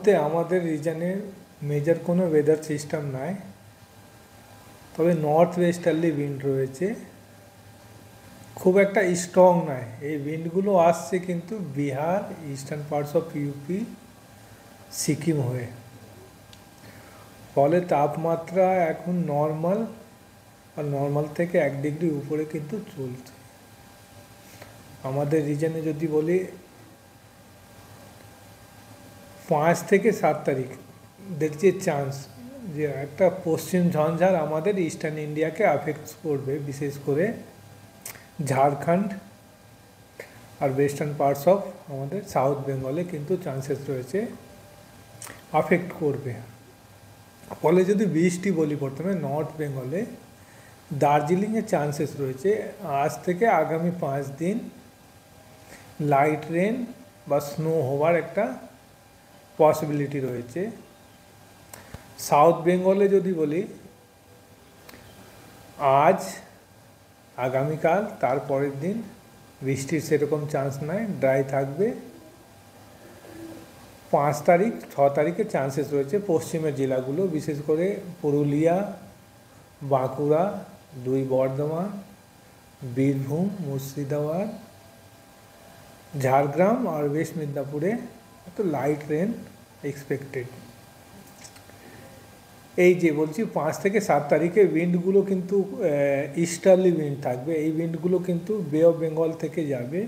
মুহূর্তে আমাদের রিজনে মেজর কোনো ওয়েদার সিস্টেম নাই, তবে নর্থ ওয়েস্টার্লি উইন্ড রয়েছে, খুব একটা স্ট্রং নয়। এই উইন্ডগুলো আসছে কিন্তু Bihar, eastern parts of UP, Sikkim হয়ে। ফলে তাপমাত্রা এখন নর্মাল আর নর্মাল থেকে 1 ডিগ্রি উপরে কিন্তু চলছে। আমাদের রিজনে যদি বলি 5 থেকে 7 তারিখ দেখছি চান্স যে একটা পশ্চিম ঝঞ্ঝার আমাদের ইস্টার্ন ইন্ডিয়াকে আফেক্ট করবে, বিশেষ করে ঝাড়খণ্ড আর ওয়েস্টার্ন পার্টস অফ আমাদের সাউথ বেঙ্গলে কিন্তু চান্সেস রয়েছে আফেক্ট করবে। ফলে যদি বৃষ্টি বলি, প্রথমে নর্থ বেঙ্গলে দার্জিলিংয়ে চান্সেস রয়েছে আজ থেকে আগামী 5 দিন লাইট রেন বা স্নো হওয়ার একটা পসিবিলিটি রয়েছে। সাউথ বেঙ্গলে যদি বলি আজ, আগামীকাল, তারপরের দিন বৃষ্টির সেরকম চান্স নাই, ড্রাই থাকবে। 5 তারিখ 6 তারিখে চান্সেস রয়েছে পশ্চিমের জেলাগুলো, বিশেষ করে পুরুলিয়া, বাঁকুড়া, 2 বর্ধমান, বীরভূম, মুর্শিদাবাদ, ঝাড়গ্রাম আর ওয়েস্ট মিদনাপুরে তো লাইট রেন এক্সপেক্টেড। এই যে বলছি 5 থেকে 7 তারিখে উইন্ডগুলো কিন্তু ইস্টার্লি উইন্ড থাকবে। এই উইন্ডগুলো কিন্তু বে অফ বেঙ্গল থেকে যাবে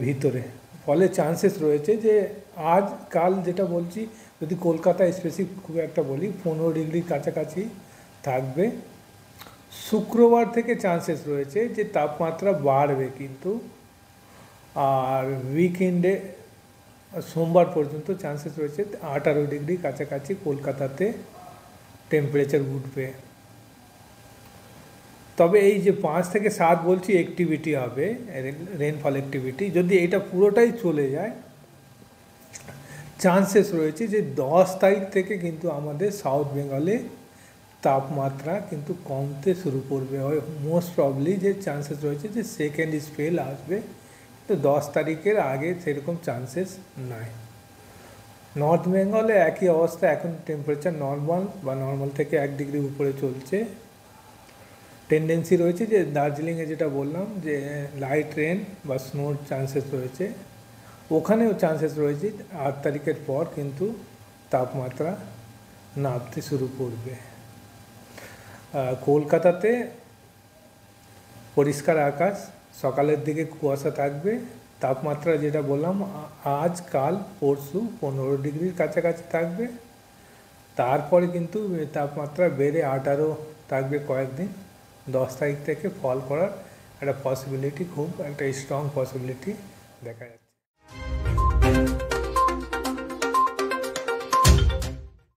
ভিতরে, ফলে চান্সেস রয়েছে যে আজ কাল যেটা বলছি, যদি কলকাতা স্পেসিফিক খুব একটা বলি 15 ডিগ্রির কাছাকাছি থাকবে। শুক্রবার থেকে চান্সেস রয়েছে যে তাপমাত্রা বাড়বে কিন্তু, আর উইকেন্ডে সোমবার পর্যন্ত চান্সেস রয়েছে 18 ডিগ্রি কাছাকাছি কলকাতাতে টেম্পারেচার উঠবে। তবে এই যে 5 থেকে 7 বলছি অ্যাক্টিভিটি হবে, রেনফল অ্যাক্টিভিটি, যদি এটা পুরোটাই চলে যায় চান্সেস রয়েছে যে 10 তারিখ থেকে কিন্তু আমাদের সাউথ বেঙ্গলে তাপমাত্রা কিন্তু কমতে শুরু করবে। মোস্ট প্রবলি যে চান্সেস রয়েছে যে সেকেন্ড স্পেল আসবে, তো 10 তারিখের আগে সেরকম চান্সেস নাই। নর্থ বেঙ্গলে একই অবস্থা, এখন টেম্পারেচার নর্মাল বা নর্মাল থেকে 1 ডিগ্রি উপরে চলছে। টেন্ডেন্সি রয়েছে যে দার্জিলিংয়ে যেটা বললাম যে লাইট রেন বা স্নোর চান্সেস রয়েছে, ওখানেও চান্সেস রয়েছে 8 তারিখের পর কিন্তু তাপমাত্রা নামতে শুরু করবে। কলকাতাতে পরিষ্কার আকাশ, সকালের দিকে কুয়াশা থাকবে, তাপমাত্রা যেটা বললাম আজ কাল পরশু 15 ডিগ্রির কাছাকাছি থাকবে। তারপরে কিন্তু তাপমাত্রা বেড়ে 18 থাকবে কয়েকদিন। 10 তারিখ থেকে ফল করার একটা পসিবিলিটি, খুব একটা স্ট্রং পসিবিলিটি দেখা যাচ্ছে।